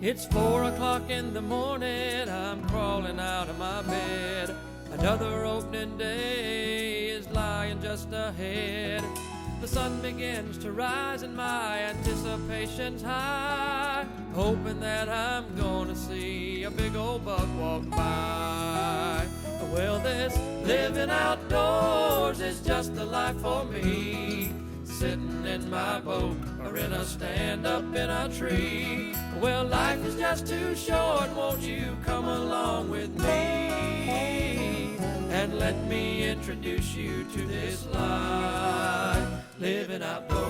It's 4 o'clock in the morning, I'm crawling out of my bed. Another opening day is lying just ahead. The sun begins to rise and my anticipation's high, hoping that I'm gonna see a big old buck walk by. Well, this living outdoors is just the life for me, sitting in my boat or in a stand up in a tree. Well, life is just too short, won't you come along with me and let me introduce you to this life, living outdoors.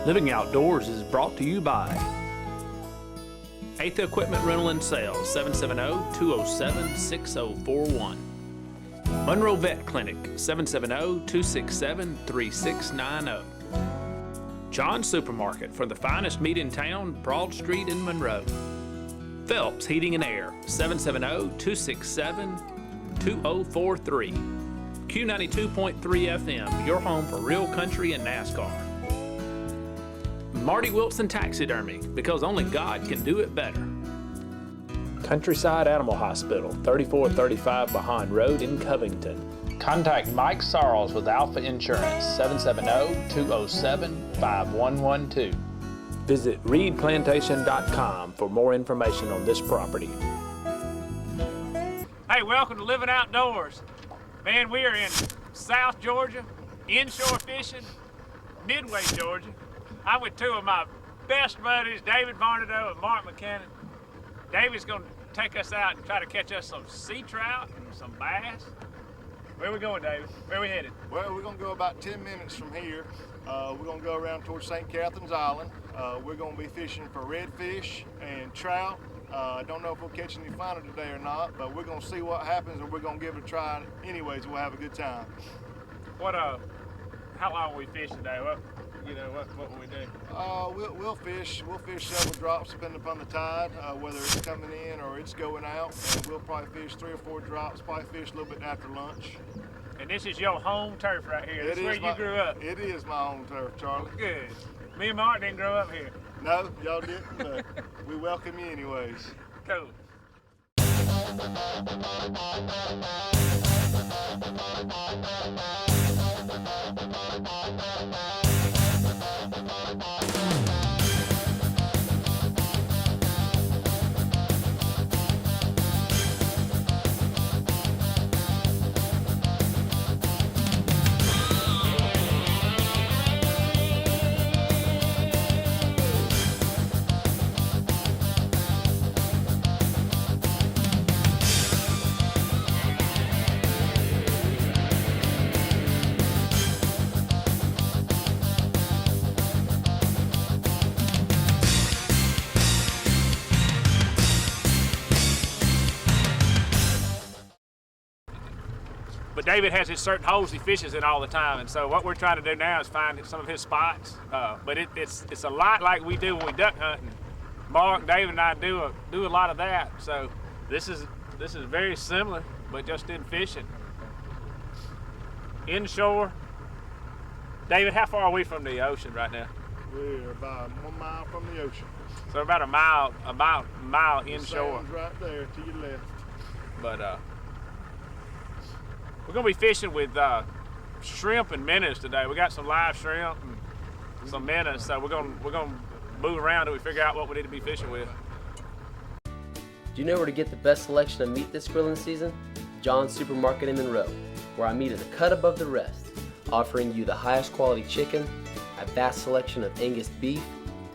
Living Outdoors is brought to you by Atha Equipment Rental and Sales, 770-207-6041. Monroe Vet Clinic, 770-267-3690. John's Supermarket, for the finest meat in town, Broad Street in Monroe. Phelps Heating and Air, 770-267-2043. Q92.3 FM, your home for real country and NASCAR. Marty Wilson Taxidermy, because only God can do it better. Countryside Animal Hospital, 3435 Behind Road in Covington. Contact Mike Sarles with Alpha Insurance, 770-207-5112. Visit reedplantation.com for more information on this property. Hey, welcome to Living Outdoors. Man, we are in South Georgia, inshore fishing, Midway, Georgia. I'm with two of my best buddies, David Barnadoe and Mark McKinnon. David's gonna take us out and try to catch us some sea trout and some bass. Where are we going, David? Where are we headed? Well, we're gonna go about 10 minutes from here. We're gonna go around towards St. Catherine's Island. We're gonna be fishing for redfish and trout. I don't know if we'll catch any finer today or not, but we're gonna see what happens and we're gonna give it a try anyways. We'll have a good time. How long will we fish today? What will we do? We'll fish several drops depending upon the tide, whether it's coming in or it's going out. And we'll probably fish 3 or 4 drops, probably fish a little bit after lunch. And this is your home turf right here. This is where you grew up. It is my home turf, Charlie. Good. Me and Mark didn't grow up here. No, y'all didn't, but we welcome you anyways. Cool. But David has his certain holes he fishes in all the time, and so what we're trying to do now is find some of his spots. But it's a lot like we do when we duck hunt. And Mark, David, and I do a lot of that. So this is very similar, but just in fishing. Inshore. David, how far are we from the ocean right now? We're about 1 mile from the ocean. So about a mile inshore. The sand's right there to your left. But we're gonna be fishing with shrimp and minnows today. We got some live shrimp and some minnows, so we're gonna move around till we figure out what we need to be fishing with. Do you know where to get the best selection of meat this grilling season? John's Supermarket in Monroe, where our meat is a cut above the rest, offering you the highest quality chicken, a vast selection of Angus beef,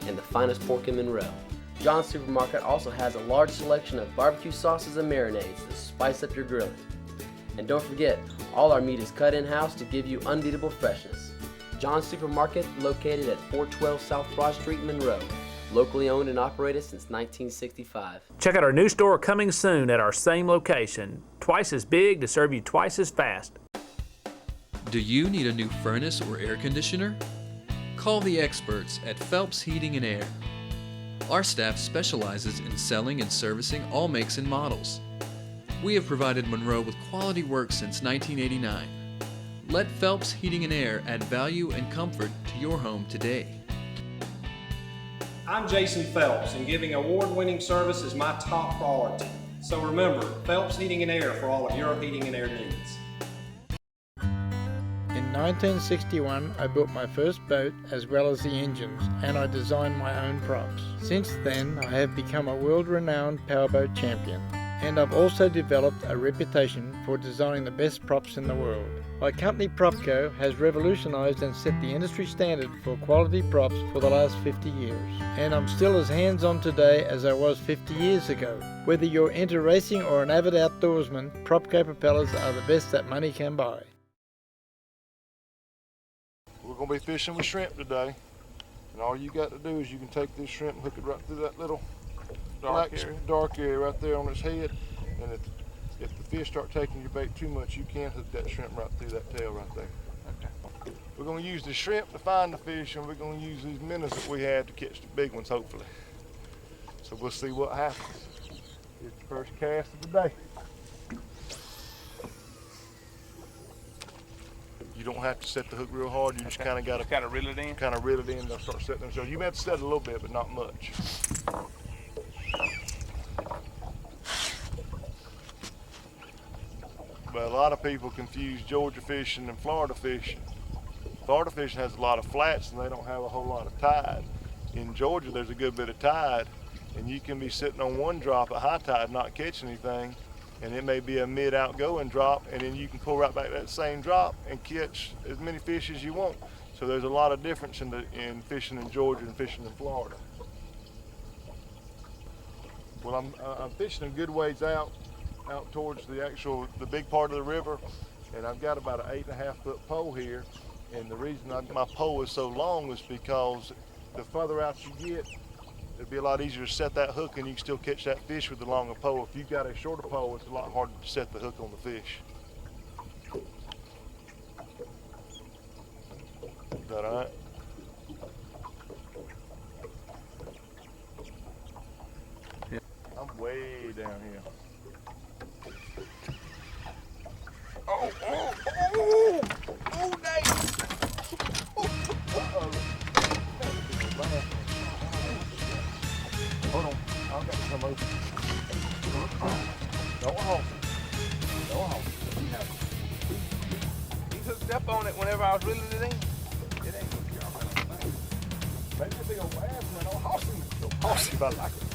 and the finest pork in Monroe. John's Supermarket also has a large selection of barbecue sauces and marinades to spice up your grilling. And don't forget, all our meat is cut in-house to give you unbeatable freshness. John's Supermarket, located at 412 South Broad Street, Monroe. Locally owned and operated since 1965. Check out our new store coming soon at our same location. Twice as big to serve you twice as fast. Do you need a new furnace or air conditioner? Call the experts at Phelps Heating and Air. Our staff specializes in selling and servicing all makes and models. We have provided Monroe with quality work since 1989. Let Phelps Heating and Air add value and comfort to your home today. I'm Jason Phelps, and giving award-winning service is my top priority. So remember, Phelps Heating and Air for all of your heating and air needs. In 1961, I built my first boat as well as the engines, and I designed my own props. Since then, I have become a world-renowned powerboat champion, and I've also developed a reputation for designing the best props in the world. My company Propco has revolutionized and set the industry standard for quality props for the last 50 years. And I'm still as hands-on today as I was 50 years ago. Whether you're into racing or an avid outdoorsman, Propco propellers are the best that money can buy. We're going to be fishing with shrimp today. And all you got to do is you can take this shrimp and hook it right through that little dark area right there on its head. And if the fish start taking your bait too much, you can hook that shrimp right through that tail right there. Okay. We're going to use the shrimp to find the fish, and we're going to use these minnows that we have to catch the big ones, hopefully. So we'll see what happens. Here's the first cast of the day. You don't have to set the hook real hard. You just kind of got to kind of reel it in. Kind of reel it in. They'll start setting themselves. You may have to set it a little bit, but not much. But a lot of people confuse Georgia fishing and Florida fishing. Florida fishing has a lot of flats and they don't have a whole lot of tide. In Georgia, there's a good bit of tide, and you can be sitting on one drop at high tide not catching anything, and it may be a mid-outgoing drop, and then you can pull right back that same drop and catch as many fish as you want. So there's a lot of difference in fishing in Georgia and fishing in Florida. Well, I'm fishing a good ways out towards the big part of the river, and I've got about an 8.5 foot pole here. And the reason my pole is so long is because the further out you get, it'd be a lot easier to set that hook, and you can still catch that fish with the longer pole. If you've got a shorter pole, it's a lot harder to set the hook on the fish. Is that all right? Yeah. I'm way down here. Oh, dang! Hold on, I've got to come over. Don't hold. Don't hold. You hooked up on it whenever I was reeling it in? It ain't hooked up on it. Maybe a big old bass, man. Don't hoss him. Don't hoss him, I like it.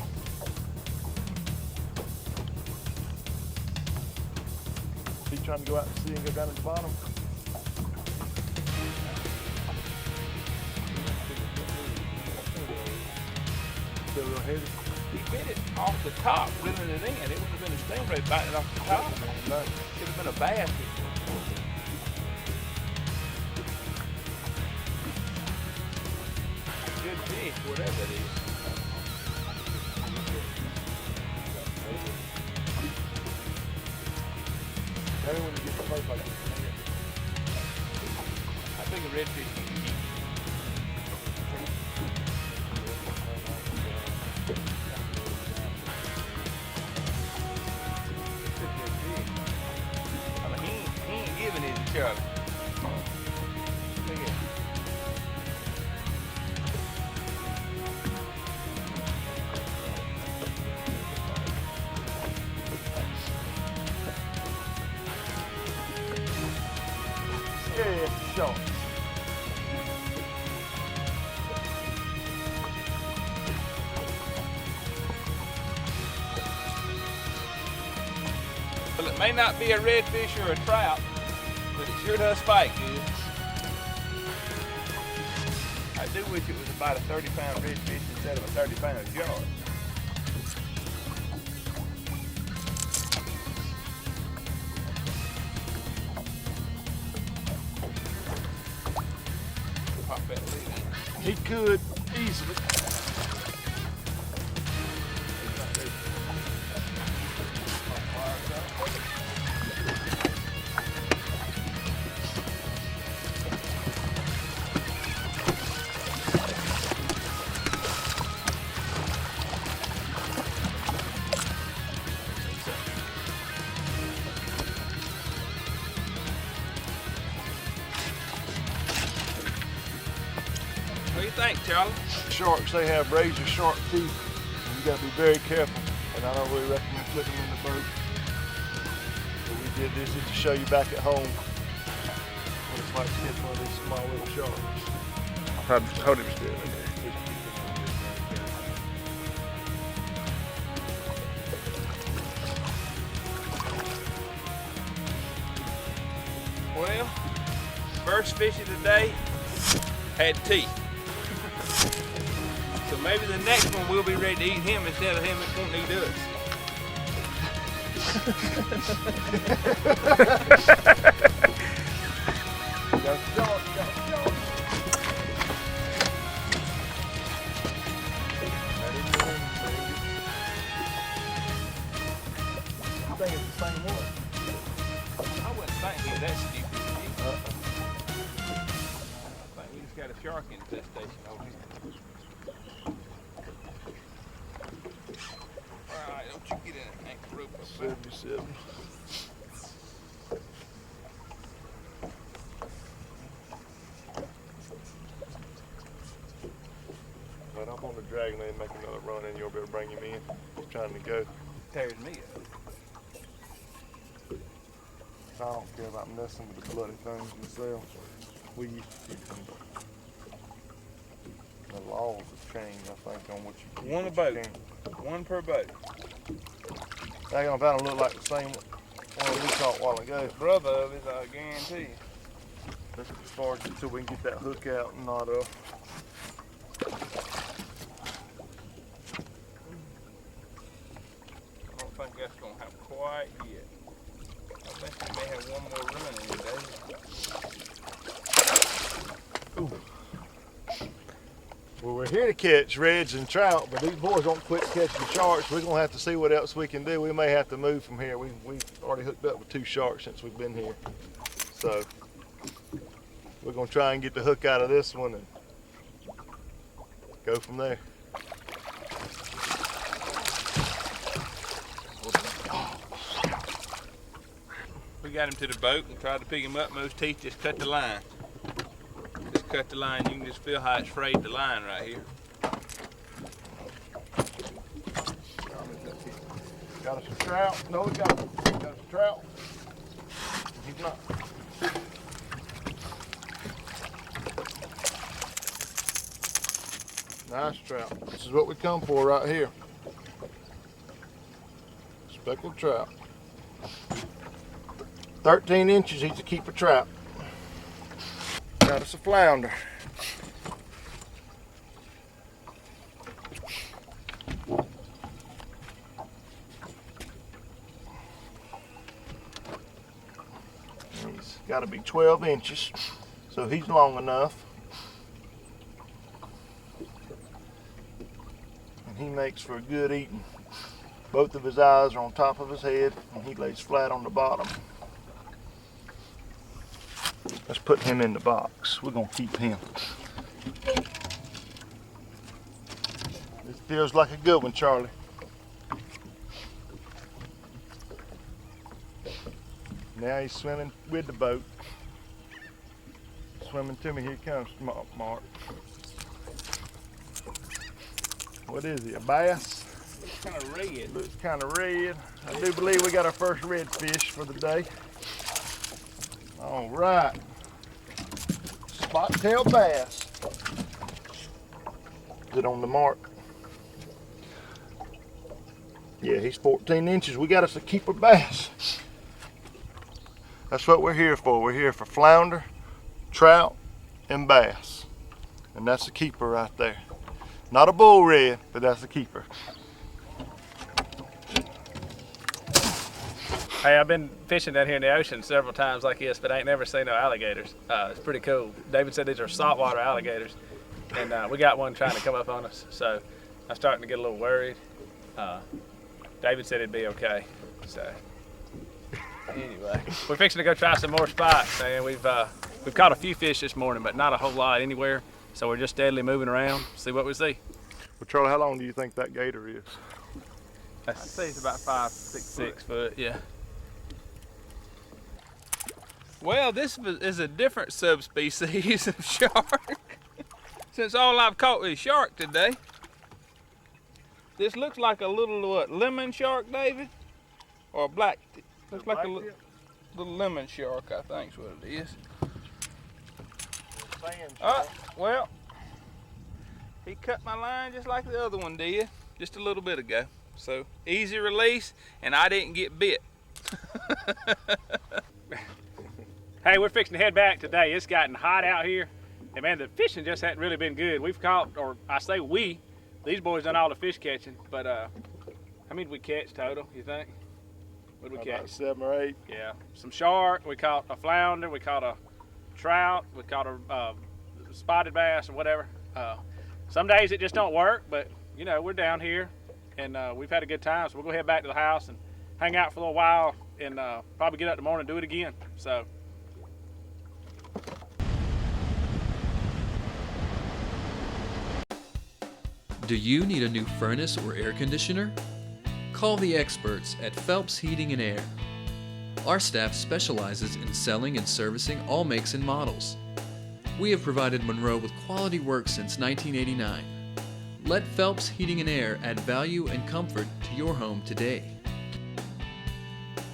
He trying to go out to sea and go down at the bottom. Still real heavy. He bit it off the top, reeling it in. It wouldn't have been a stingray biting it off the top. No. It would have been a bass. Good fish, whatever it is. Maybe when you get close like this. I think a redfish can eat. I mean, he ain't giving it to Charlie. Look at it. Yeah, sure. Well, it may not be a redfish or a trout, but it sure does fight good. I do wish it was about a 30-pound redfish instead of a 30-pound jar. Pop that lid in. He could easily. think, Charlie? Sharks, they have razor sharp teeth. You gotta be very careful, and I don't really recommend putting them in the boat. But we did this just to show you back at home what it's like to catch one of these small little sharks. Hold him still in there. Well, first fish of the day had teeth. So maybe the next one we'll be ready to eat him instead of him wanting to eat us. I think it's the same one. I wouldn't think he was that stupid. I think we just got a shark infestation over here. Alright, don't you get in that ankle rope. 77. But I'm on the dragon and make another run and you'll be able to bring him in. He's trying to go. Tears me up. I don't care about messing with the bloody things themselves. We used to keep them, but the laws have changed, I think, on what you keep. One a boat. One per boat. They're gonna about to look like the same one we caught a while ago. Brother of his, I guarantee. That's as far as until we can get that hook out and knot up. I don't think that's gonna happen quite yet. I think we may have one more run in today. Ooh. Well, we're here to catch reds and trout, but these boys don't quit catching sharks. We're gonna have to see what else we can do. We may have to move from here. We've already hooked up with 2 sharks since we've been here. So we're gonna try and get the hook out of this one and go from there. We got him to the boat and tried to pick him up, and those teeth just cut the line. Just cut the line. You can just feel how it's frayed the line right here. Got us a trout. No, we got us a trout. He's not. Nice trout. This is what we come for right here. Speckled trout. 13 inches, he's a keeper trout. Got us a flounder. He's got to be 12 inches, so he's long enough. And he makes for a good eating. Both of his eyes are on top of his head, and he lays flat on the bottom. Let's put him in the box. We're gonna keep him. This feels like a good one, Charlie. Now he's swimming with the boat. Swimming to me, here he comes, Mark. What is he, a bass? It's kind of red. Looks kind of red. I do believe we got our first red fish for the day. All right. Spot-tail bass. Is it on the mark? Yeah, he's 14 inches. We got us a keeper bass. That's what we're here for. We're here for flounder, trout, and bass. And that's the keeper right there. Not a bull red, but that's the keeper. Hey, I've been fishing down here in the ocean several times like this, but I ain't never seen no alligators. It's pretty cool. David said these are saltwater alligators, and we got one trying to come up on us, so I'm starting to get a little worried. David said it'd be okay, so anyway. We're fixing to go try some more spots, man. We've caught a few fish this morning, but not a whole lot anywhere, so we're just steadily moving around, see what we see. Well, Charlie, how long do you think that gator is? I'd say it's about 5, 6 foot, yeah. Well, this is a different subspecies of shark. Since all I've caught is shark today. This looks like a little what, lemon shark, David? Or a black, looks like a little lemon shark, I think is what it is. Well, he cut my line just like the other one did, just a little bit ago. So easy release, and I didn't get bit. Hey, we're fixing to head back today. It's gotten hot out here. And man, the fishing just hadn't really been good. We've caught, or I say we, these boys done all the fish catching, but how many did we catch total, you think? What did we catch? About 7 or 8. Yeah, some shark, we caught a flounder, we caught a trout, we caught a spotted bass or whatever. Some days it just don't work, but you know, we're down here and we've had a good time, so we'll go head back to the house and hang out for a little while and probably get up in the morning and do it again. So. Do you need a new furnace or air conditioner? Call the experts at Phelps Heating and Air. Our staff specializes in selling and servicing all makes and models. We have provided Monroe with quality work since 1989. Let Phelps Heating and Air add value and comfort to your home today.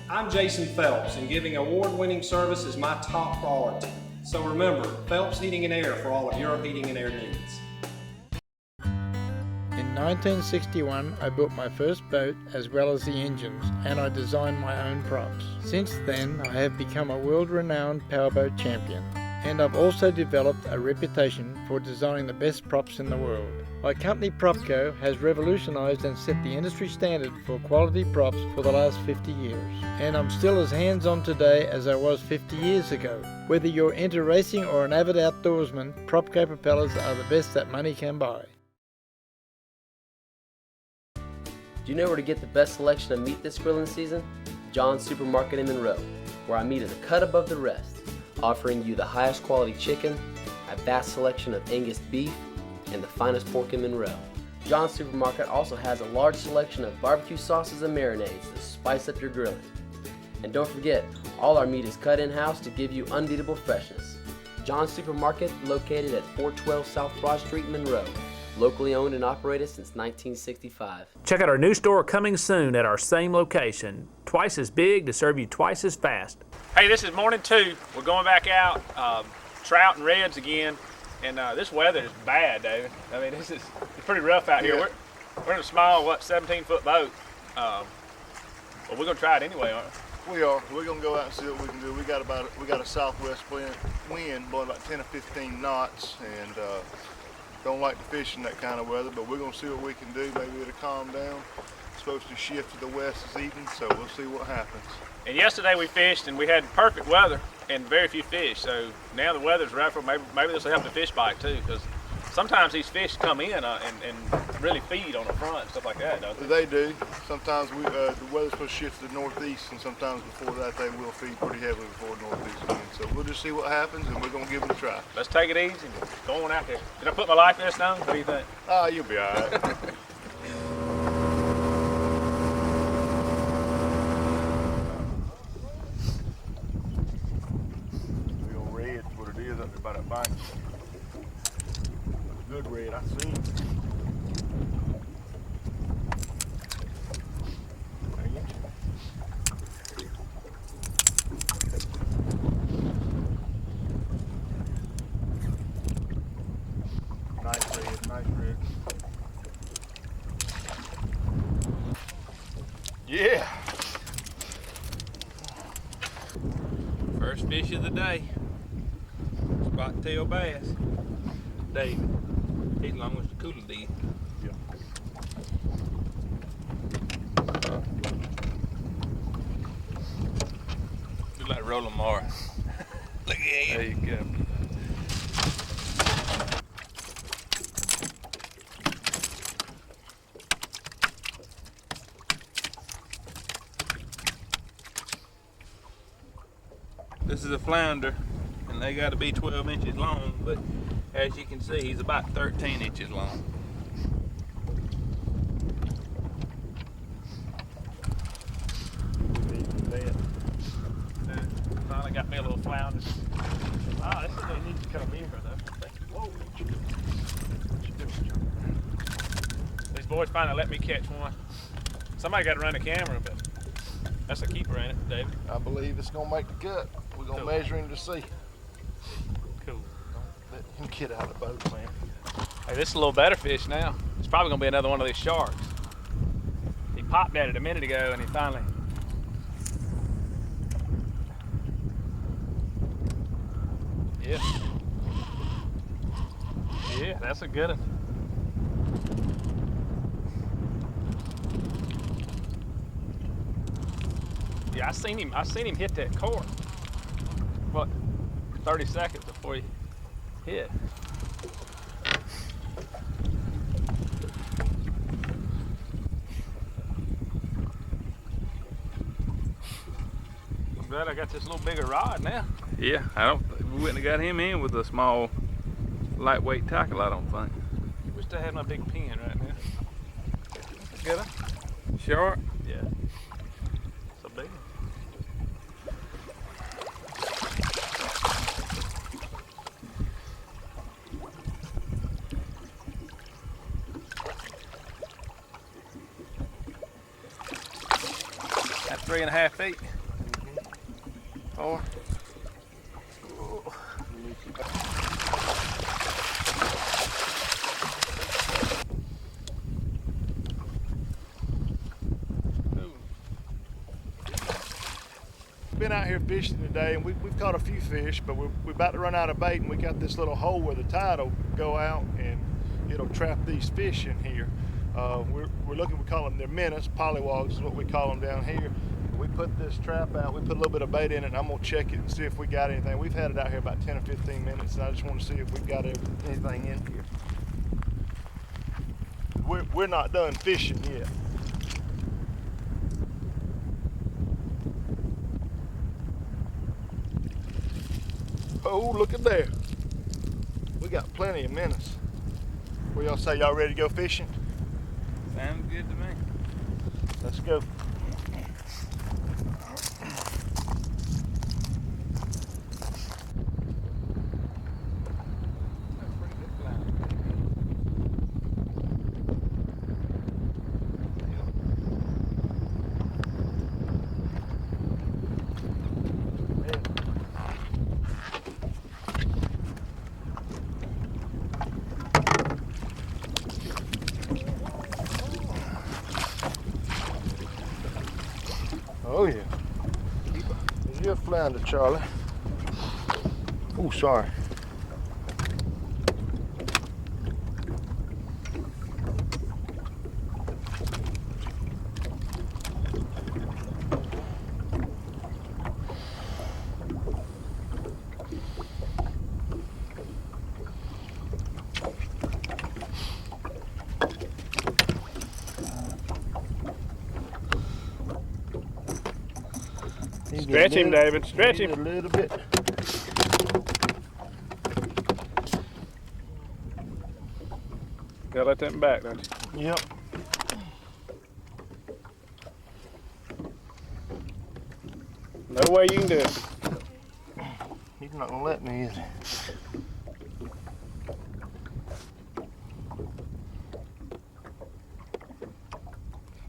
I'm Jason Phelps, and giving award-winning service is my top priority. So remember, Phelps Heating and Air for all of your heating and air needs. In 1961, I built my first boat as well as the engines, and I designed my own props. Since then, I have become a world-renowned powerboat champion, and I've also developed a reputation for designing the best props in the world. My company Propco has revolutionized and set the industry standard for quality props for the last 50 years, and I'm still as hands-on today as I was 50 years ago. Whether you're into racing or an avid outdoorsman, Propco propellers are the best that money can buy. Do you know where to get the best selection of meat this grilling season? John's Supermarket in Monroe, where our meat is a cut above the rest, offering you the highest quality chicken, a vast selection of Angus beef, and the finest pork in Monroe. John's Supermarket also has a large selection of barbecue sauces and marinades to spice up your grilling. And don't forget, all our meat is cut in-house to give you unbeatable freshness. John's Supermarket, located at 412 South Broad Street in Monroe. Locally owned and operated since 1965. Check out our new store coming soon at our same location. Twice as big to serve you twice as fast. Hey, this is morning 2. We're going back out, trout and reds again. And this weather is bad, David. I mean, it's pretty rough out here. We're in a small, 17-foot boat. But we're gonna try it anyway, aren't we? We are. We're gonna go out and see what we can do. We got a southwest wind blowing about 10 or 15 knots, and don't like to fish in that kind of weather. But we're gonna see what we can do. Maybe it'll calm down. It's supposed to shift to the west this evening, so we'll see what happens. And yesterday we fished and we had perfect weather and very few fish. So now the weather's rougher. Maybe this will help the fish bite too, because sometimes these fish come in and really feed on the front and stuff like that, don't they? They do. Sometimes the weather's supposed to shift to the northeast, and sometimes before that they will feed pretty heavily before the northeast wind. So we'll just see what happens, and we're gonna give it a try. Let's take it easy and go on out there. Did I put my life vest on? What do you think? You'll be all right. About that bank. Good red, I seen. Nice red. Yeah. First fish of the day. Spot-tail bass. David. He's along with the cooler did. Yeah. Just like Roland Morris. Look at him. There you go. This is a flounder. They got to be 12 inches long, but as you can see, he's about 13 inches long. Finally got me a little flounder. This is they need to come in here though. Whoa. boys finally let me catch one. Somebody got to run the camera, but that's a keeper, ain't it, David? I believe it's gonna make the cut. We're gonna measure him to see. Cool. Don't let him get out of the boat, man. Hey, this is a little better fish now. It's probably gonna be another one of these sharks. He popped at it a minute ago and he finally. Yeah. Yeah, that's a good one. Yeah, I seen him hit that cord. What, 30 seconds before he hit. I'm glad I got this little bigger rod now. Yeah, we wouldn't have got him in with a small, lightweight tackle, I don't think. Wish I had my big pin right now. That's a good one. Shark? Yeah. It's a big one. That's 3.5 feet. 4. Been out here fishing today, and we've caught a few fish, but we're about to run out of bait, and we got this little hole where the tide will go out and it'll trap these fish in here. We're looking, we call them, they're minnows, pollywogs is what we call them down here. We put this trap out, we put a little bit of bait in it, and I'm gonna check it and see if we got anything. We've had it out here about 10 or 15 minutes, and I just want to see if we've got anything in here. We're not done fishing yet. Oh, look at there. We got plenty of minnows. What y'all say, y'all ready to go fishing? Sounds good to me. Let's go. Oh yeah. You're a flounder, Charlie. Oh, sorry. Stretch him, David. Stretch him. A little bit. Gotta let that back, don't you? Yep. No way you can do it. He's not gonna let me, is he?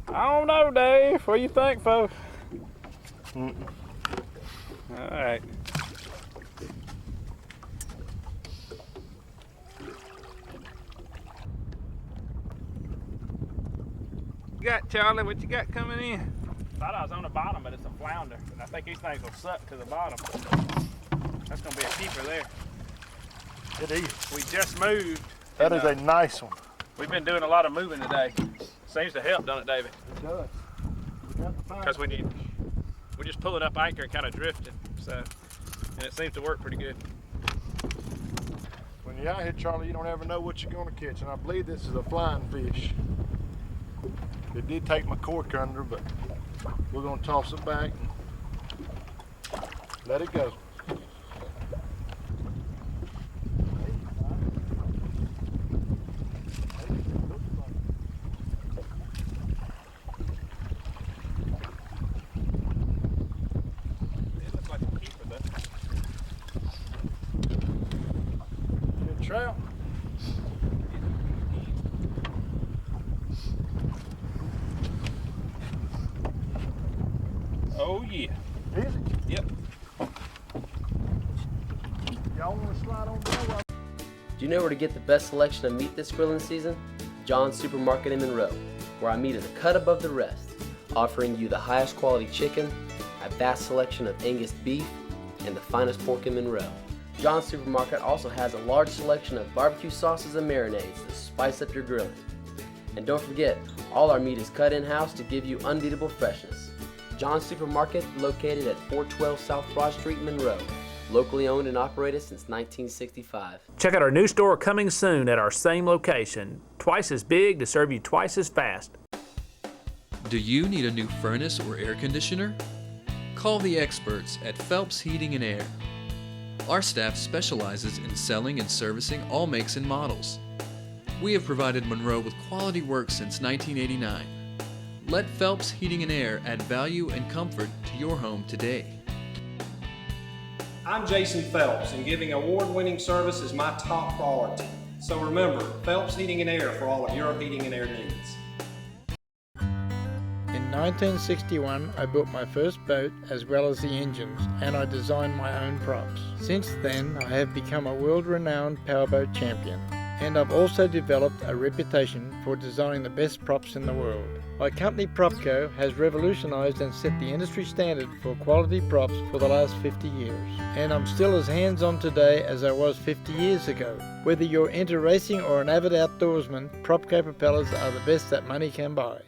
I don't know, Dave. What do you think, folks? Mm-mm. All right. You got, Charlie? What you got coming in? Thought I was on the bottom, but it's a flounder. And I think these things will suck to the bottom. That's gonna be a keeper there. It is. We just moved. That is a nice one. We've been doing a lot of moving today. Seems to help, doesn't it, David? It does. Because we're just pulling up anchor and kind of drifting. So, and it seems to work pretty good. When you're out here, Charlie, you don't ever know what you're gonna catch. And I believe this is a flying fish. It did take my cork under, but we're gonna toss it back and let it go. It looks like a keeper, though. Good trout. Oh yeah. Is it? Yep. Y'all want to slide on down? Do you know where to get the best selection of meat this grilling season? John's Supermarket in Monroe, where I meet at a cut above the rest, offering you the highest quality chicken, a vast selection of Angus beef, and the finest pork in Monroe. John's Supermarket also has a large selection of barbecue sauces and marinades to spice up your grilling. And don't forget, all our meat is cut in-house to give you unbeatable freshness. John's Supermarket, located at 412 South Broad Street, Monroe. Locally owned and operated since 1965. Check out our new store coming soon at our same location. Twice as big to serve you twice as fast. Do you need a new furnace or air conditioner? Call the experts at Phelps Heating and Air. Our staff specializes in selling and servicing all makes and models. We have provided Monroe with quality work since 1989. Let Phelps Heating and Air add value and comfort to your home today. I'm Jason Phelps, and giving award-winning service is my top priority. So remember, Phelps Heating and Air for all of your heating and air needs. In 1961, I built my first boat as well as the engines, and I designed my own props. Since then, I have become a world-renowned powerboat champion, and I've also developed a reputation for designing the best props in the world. My company Propco has revolutionized and set the industry standard for quality props for the last 50 years. And I'm still as hands-on today as I was 50 years ago. Whether you're into racing or an avid outdoorsman, Propco propellers are the best that money can buy.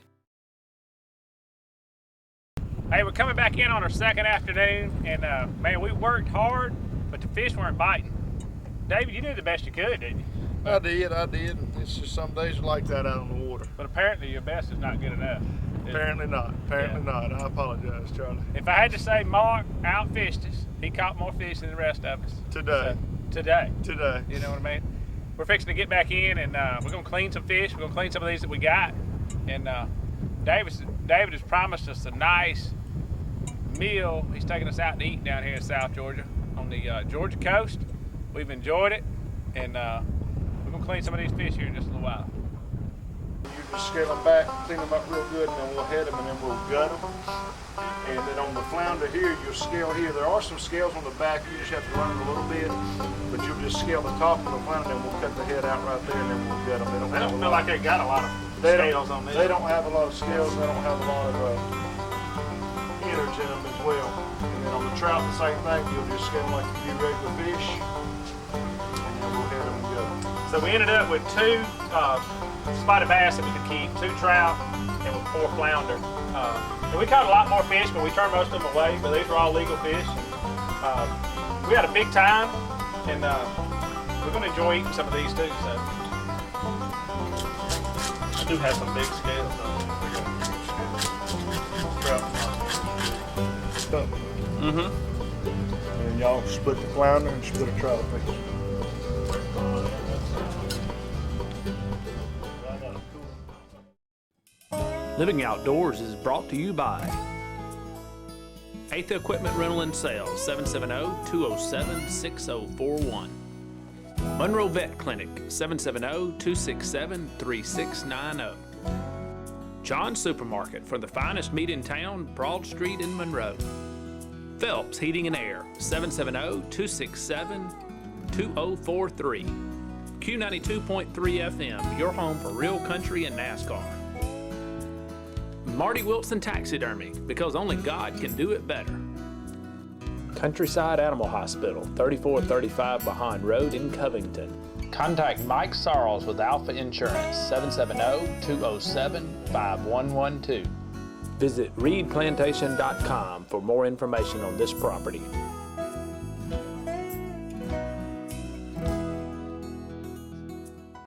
Hey, we're coming back in on our second afternoon, and man, we worked hard, but the fish weren't biting. David, you did the best you could, didn't you? I did. It's just some days are like that out on the water. But apparently your best is not good enough. Apparently not. Not. I apologize, Charlie. If I had to say Mark outfished us, he caught more fish than the rest of us. Today. Today. You know what I mean? We're fixing to get back in, and we're going to clean some fish. We're going to clean some of these that we got. And David has promised us a nice meal. He's taking us out to eat down here in South Georgia on the Georgia coast. We've enjoyed it, and we're going to clean some of these fish here in just a little while. You just scale them back, clean them up real good, and then we'll head them, and then we'll gut them. And then on the flounder here, you'll scale here. There are some scales on the back. You just have to run them a little bit, but you'll just scale the top of the flounder, and then we'll cut the head out right there, and then we'll gut them. They don't feel like they got a lot of scales on these. They don't have a lot of scales. They don't have a lot of innards in them as well. And then on the trout, the same thing. You'll just scale them like you do regular fish, and then we'll head them and gut them. So we ended up with 2 spotted bass that we could keep, 2 trout, and with 4 flounder. And we caught a lot more fish, but we turned most of them away. But these were all legal fish. We had a big time, and we're going to enjoy eating some of these too. So I do have some big scales though. And y'all split the flounder and split a trout fish. Living Outdoors is brought to you by Eighth Equipment Rental and Sales, 770-207-6041. Monroe Vet Clinic, 770-267-3690. John's Supermarket for the finest meat in town, Broad Street in Monroe. Phelps Heating and Air, 770-267-2043. Q92.3 FM, your home for real country and NASCAR. Marty Wilson Taxidermy, because only God can do it better. Countryside Animal Hospital, 3435 Behind Road in Covington. Contact Mike Sarles with Alpha Insurance, 770-207-5112. Visit reedplantation.com for more information on this property.